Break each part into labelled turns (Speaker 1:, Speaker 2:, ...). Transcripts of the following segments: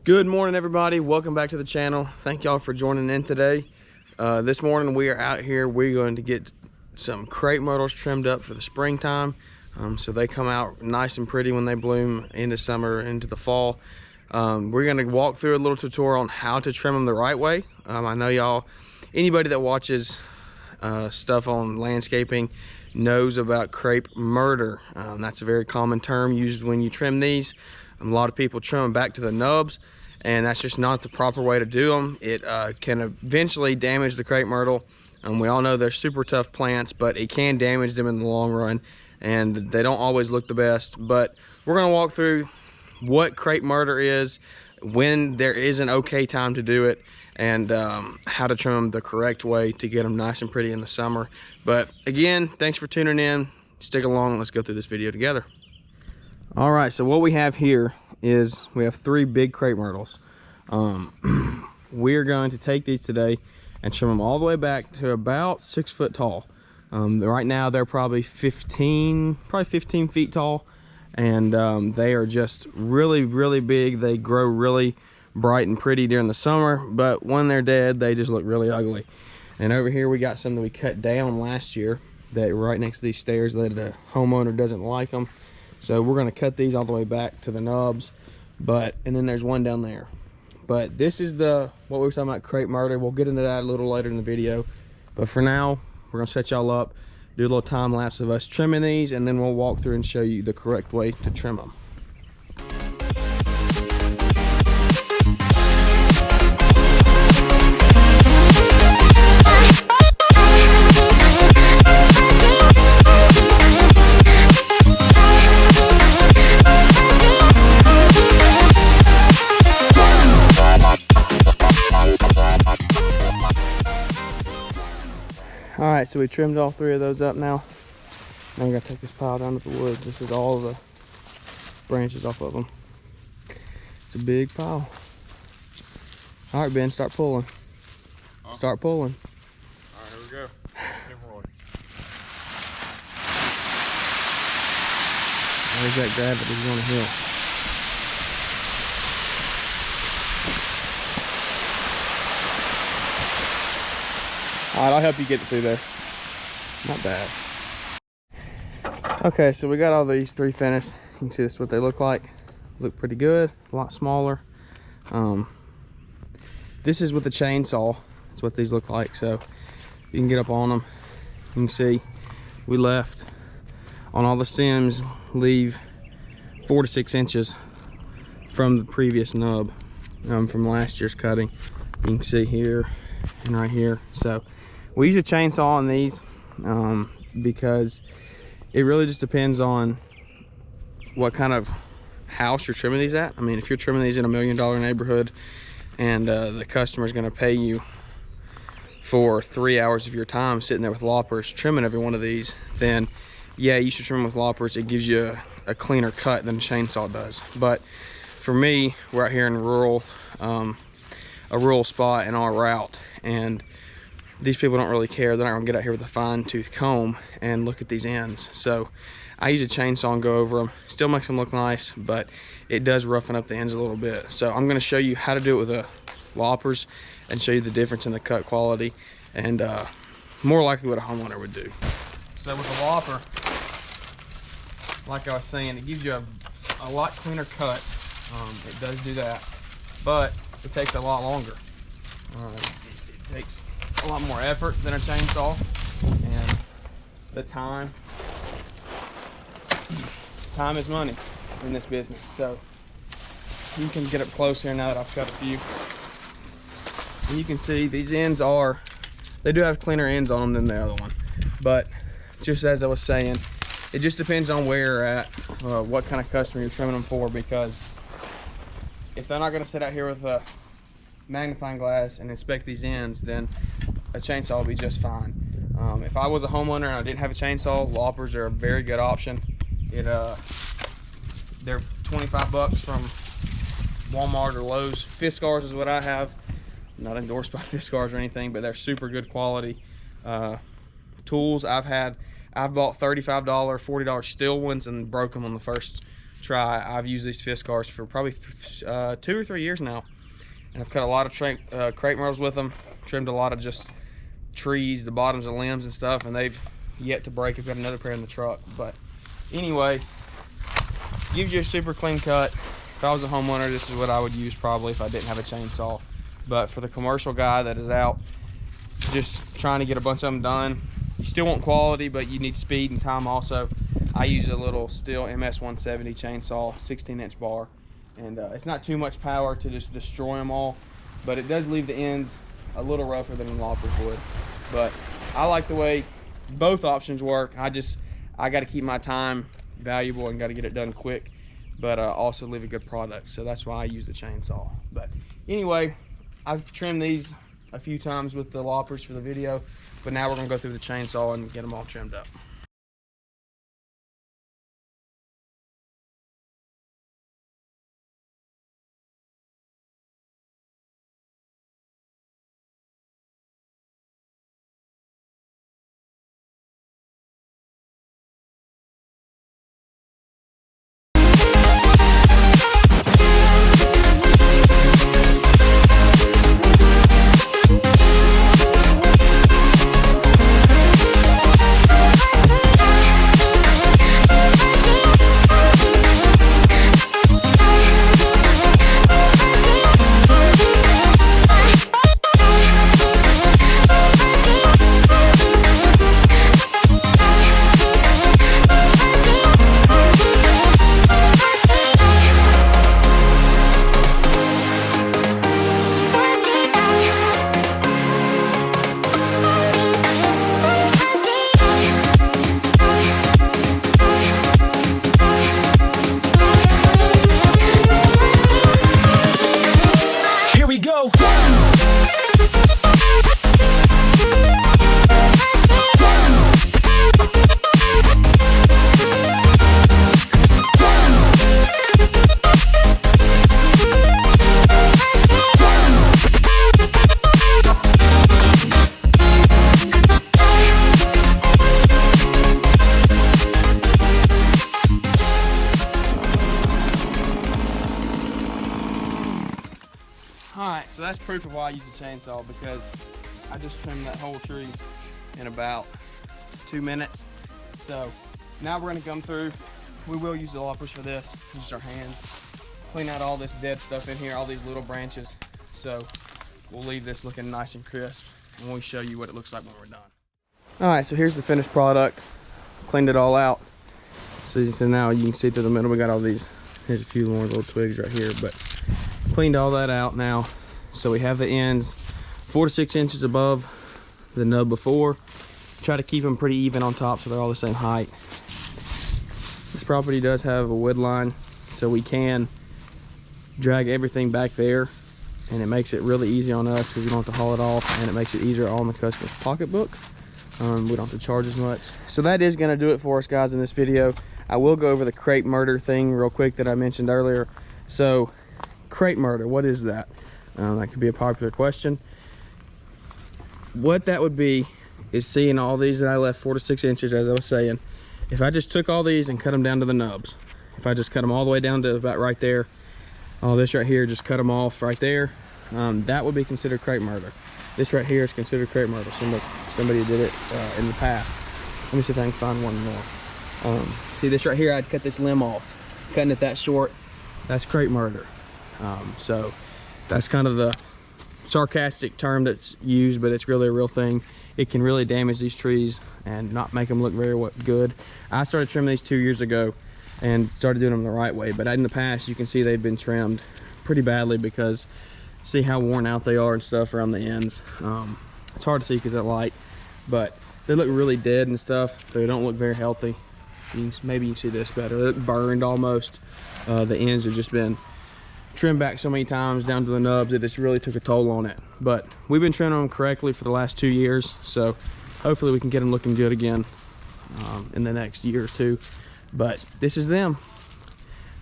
Speaker 1: Good morning, everybody. Welcome back to the channel. Thank y'all for joining in today. This morning we are out here. We're going to get some crepe myrtles trimmed up for the springtime, so they come out nice and pretty when they bloom into summer, into the fall. We're going to walk through a little tutorial on how to trim them the right way. I know y'all, anybody that watches stuff on landscaping knows about crepe myrtle. That's a very common term used when you trim these. A lot of people trim them back to the nubs, and that's just not the proper way to do them. It can eventually damage the crepe myrtle. We all know they're super tough plants, but it can damage them in the long run, and they don't always look the best. But we're going to walk through what crepe myrtle is, when there is an okay time to do it, and how to trim them the correct way to get them nice and pretty in the summer. But again, thanks for tuning in. Stick along. Let's go through this video together. All right, so what we have here is we have 3 big crepe myrtles. We're going to take these today and trim them all the way back to about 6 foot tall. Right now they're probably 15 feet tall, and they are just really big. They grow really bright and pretty during the summer, but when they're dead, they just look really ugly. And over here we got some that we cut down last year that right next to these stairs that the homeowner doesn't like them. So we're going to cut these all the way back to the nubs, and then there's one down there. But this is what we were talking about, crepe myrtle. We'll get into that a little later in the video. But for now, we're going to set y'all up, do a little time lapse of us trimming these, and then we'll walk through and show you the correct way to trim them. All right, so we trimmed all 3 of those up now. Now we gotta take this pile down to the woods. This is all the branches off of them. It's a big pile. All right, Ben, start pulling. Huh? Start pulling.
Speaker 2: All right, here we go.
Speaker 1: There's that gravity. He's on a hill. All right, I'll help you get it through there. Not bad. Okay, so we got all these 3 finished. You can see this is what they look like. Look pretty good, a lot smaller. This is with the chainsaw. That's what these look like. So you can get up on them. You can see we left on all the stems, leave 4 to 6 inches from the previous nub, from last year's cutting. You can see here and right here. So we use a chainsaw on these because it really just depends on what kind of house you're trimming these at. I mean, if you're trimming these in $1 million neighborhood and the customer's going to pay you for 3 hours of your time sitting there with loppers trimming every one of these, then yeah, you should trim them with loppers. It gives you a cleaner cut than a chainsaw does. But for me, we're out here in a rural spot in our route, and these people don't really care. They're not gonna get out here with a fine tooth comb and look at these ends. So I use a chainsaw and go over them. Still makes them look nice, but it does roughen up the ends a little bit. So I'm gonna show you how to do it with the loppers and show you the difference in the cut quality and more likely what a homeowner would do. So with the lopper, like I was saying, it gives you a lot cleaner cut. It does do that, but it takes a lot longer. It takes a lot more effort than a chainsaw, and the time is money in this business. So you can get up close here now that I've cut a few, and you can see these ends they do have cleaner ends on them than the other one. But just as I was saying, it just depends on where you're at, what kind of customer you're trimming them for, because if they're not going to sit out here with a magnifying glass and inspect these ends, then a chainsaw will be just fine. If I was a homeowner and I didn't have a chainsaw, loppers are a very good option. They're 25 bucks from Walmart or Lowe's. Fiskars is what I have. I'm not endorsed by Fiskars or anything, but they're super good quality tools. I've bought $35, $40 steel ones and broke them on the first try. I've used these Fiskars for probably 2 or 3 years now, and I've cut a lot of crepe myrtles with them, trimmed a lot of just trees, the bottoms of limbs and stuff, and they've yet to break. I've got another pair in the truck. But anyway, gives you a super clean cut. If I was a homeowner, this is what I would use probably if I didn't have a chainsaw. But for the commercial guy that is out just trying to get a bunch of them done, you still want quality, but you need speed and time also. I use a little Stihl MS-170 chainsaw, 16-inch bar, and it's not too much power to just destroy them all, but it does leave the ends a little rougher than the loppers would. But I like the way both options work. I got to keep my time valuable and got to get it done quick, but also leave a good product. So that's why I use the chainsaw. But anyway, I've trimmed these a few times with the loppers for the video, but now we're gonna go through the chainsaw and get them all trimmed up. Alright, so that's proof of why I use the chainsaw, because I just trimmed that whole tree in about 2 minutes. So now we're going to come through. We will use the loppers for this, use our hands, clean out all this dead stuff in here, all these little branches. So we'll leave this looking nice and crisp, and we'll show you what it looks like when we're done. Alright, so here's the finished product. Cleaned it all out. So now you can see through the middle, we got all these. Here's a few more little twigs right here, but cleaned all that out now. So we have the ends 4 to 6 inches above the nub before. Try to keep them pretty even on top so they're all the same height. This property does have a wood line, so we can drag everything back there, and it makes it really easy on us because we don't have to haul it off, and it makes it easier on the customer's pocketbook. We don't have to charge as much. So that is going to do it for us, guys, in this video. I will go over the crepe myrtle thing real quick that I mentioned earlier. So crepe myrtle, what is that? That could be a popular question. What that would be is seeing all these that I left 4 to 6 inches, as I was saying. If I just took all these and cut them down to the nubs, if I just cut them all the way down to about right there, all this right here, just cut them off right there, that would be considered crepe myrtle. This right here is considered crepe myrtle. Somebody did it in the past. Let me see if I can find one more. See this right here, I'd cut this limb off. Cutting it that short, that's crepe myrtle. So that's kind of the sarcastic term that's used, but it's really a real thing. It can really damage these trees and not make them look very good. I started trimming these 2 years ago and started doing them the right way, but in the past you can see they've been trimmed pretty badly because see how worn out they are and stuff around the ends. It's hard to see because of that light, but they look really dead and stuff. They don't look very healthy. Maybe you can see this better. They look burned almost. The ends have just been trimmed back so many times down to the nubs that it's really took a toll on it. But we've been trimming them correctly for the last 2 years, so hopefully we can get them looking good again in the next year or two. But this is them.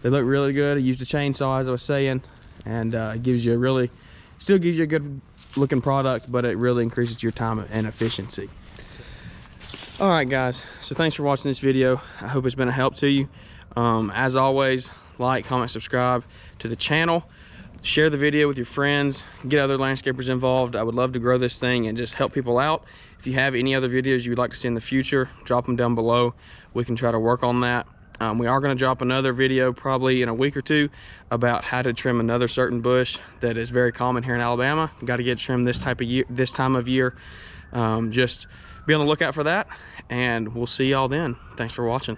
Speaker 1: They look really good. I used a chainsaw, as I was saying, and it gives you still gives you a good looking product, but it really increases your time and efficiency. All right, guys, so thanks for watching this video. I hope it's been a help to you. As always, like, comment, subscribe to the channel. Share the video with your friends, get other landscapers involved. I would love to grow this thing and just help people out. If you have any other videos you would like to see in the future, drop them down below. We can try to work on that. We are going to drop another video probably in a week or two about how to trim another certain bush that is very common here in Alabama. Got to get trimmed this time of year. Just be on the lookout for that, and we'll see y'all then. Thanks for watching.